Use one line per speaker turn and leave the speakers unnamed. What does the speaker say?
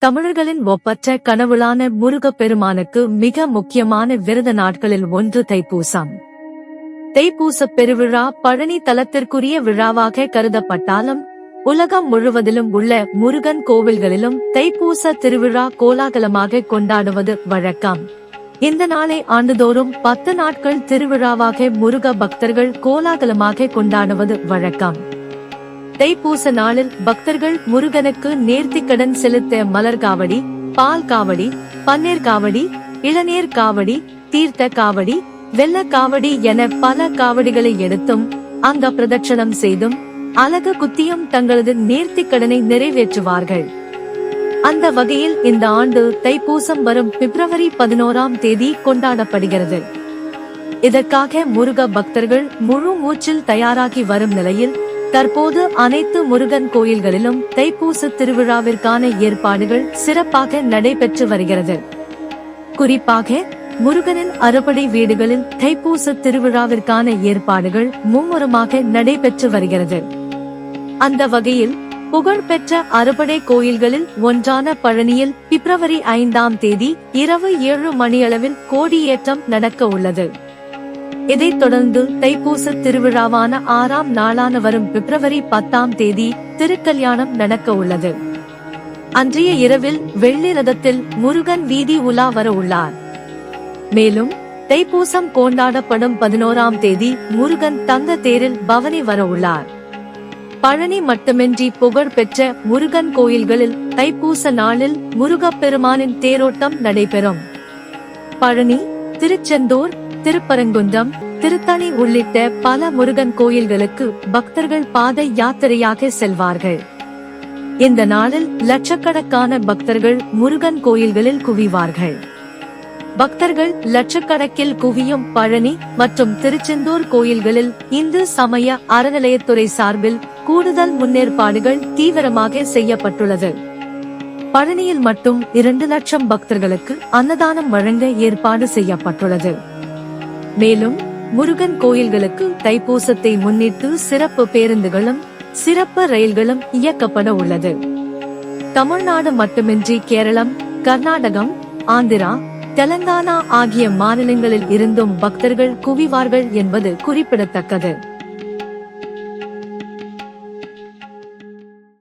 தமிழர்களின் ஒப்பற்ற கனவுளான முருகப்பெருமானுக்கு மிக முக்கியமான விரத நாட்களில் ஒன்று தைப்பூசம். தைப்பூசப் பெருவிழா பழனி தலத்திற்குரிய விழாவாக கருதப்பட்டாலும் உலகம் முழுவதிலும் உள்ள முருகன் கோவில்களிலும் தைப்பூச திருவிழா கோலாகலமாக கொண்டாடுவது வழக்கம். இந்த நாளை ஆண்டுதோறும் 10 நாட்கள் திருவிழாவாக முருக பக்தர்கள் கோலாகலமாக கொண்டாடுவது வழக்கம். தைப்பூச நாளில் பக்தர்கள் முருகனுக்கு நேர்த்திக்கடன் செலுத்த மலர் காவடி, பால் காவடி, பன்னீர் காவடி, இளநீர் காவடி, தீர்த்த காவடி, வெள்ள காவடி என பல காவடிகளை எடுத்தும் அங்க பிரதட்சணம் செய்தும் அலகு குத்தியும் தங்களது நேர்த்திக்கடனை நிறைவேற்றுவார்கள். அந்த வகையில் இந்த ஆண்டு தைப்பூசம் வரும் பிப்ரவரி 11ஆம் தேதி கொண்டாடப்படுகிறது. இதற்காக முருக பக்தர்கள் முழு மூச்சில் தயாராகி வரும் நிலையில் தற்போது அனைத்து முருகன் கோயில்களிலும் தைப்பூச திருவிழாவிற்கான ஏற்பாடுகள் சிறப்பாக நடைபெற்று வருகிறது. குறிப்பாக முருகனின் அறுபடை வீடுகளில் தைப்பூச திருவிழாவிற்கான ஏற்பாடுகள் மும்முரமாக நடைபெற்று வருகிறது. அந்த வகையில் புகழ்பெற்ற அறுபடை கோயில்களில் ஒன்றான பழனியில் பிப்ரவரி 5ஆம் தேதி இரவு 7 மணியளவில் கோடியேற்றம் நடக்க உள்ளது. இதைத் தொடர்ந்து தைப்பூச திருவிழாவான 6ஆம் நாளான வரும் பிப்ரவரி 10ஆம் தேதி திருக்கல்யாணம் நடக்க உள்ளது. அன்றைய இரவில் வெள்ளி ரதத்தில் முருகன் வீதி உலா வர உள்ளார். மேலும் தைப்பூசம் கொண்டாடப்படும் 11ஆம் தேதி முருகன் தங்க தேரில் பவனி வர உள்ளார். பழனி மட்டுமின்றி புகழ் பெற்ற முருகன் கோயில்களில் தைப்பூச நாளில் முருகப்பெருமானின் தேரோட்டம் நடைபெறும். பழனி, திருச்செந்தூர், திருப்பரங்குன்றம், திருத்தணி உள்ளிட்ட பல முருகன் கோயில்களுக்கு பக்தர்கள் பாத யாத்திரையாக செல்வார்கள். இந்த நாளில் லட்சக்கணக்கான பக்தர்கள் முருகன் கோயில்களில் குவிவார்கள். பக்தர்கள் லட்சக்கணக்கில் குவியும் பழனி மற்றும் திருச்செந்தூர் கோயில்களில் இந்து சமய அறநிலையத்துறை சார்பில் கூடுதல் முன்னேற்பாடுகள் தீவிரமாக செய்யப்பட்டுள்ளது. பழனியில் மட்டும் 2 லட்சம் பக்தர்களுக்கு அன்னதானம் வழங்க ஏற்பாடு செய்யப்பட்டுள்ளது. மேலும் முருகன் கோயில்களுக்கு தைப்பூசத்தை முன்னிட்டு சிறப்பு பேருந்துகளும் சிறப்பு ரயில்களும் இயக்கப்பட உள்ளது. தமிழ்நாடு மட்டுமின்றி கேரளம், கர்நாடகம், ஆந்திரா, தெலங்கானா ஆகிய மாநிலங்களில் இருந்தும் பக்தர்கள் குவிவார்கள் என்பது குறிப்பிடத்தக்கது.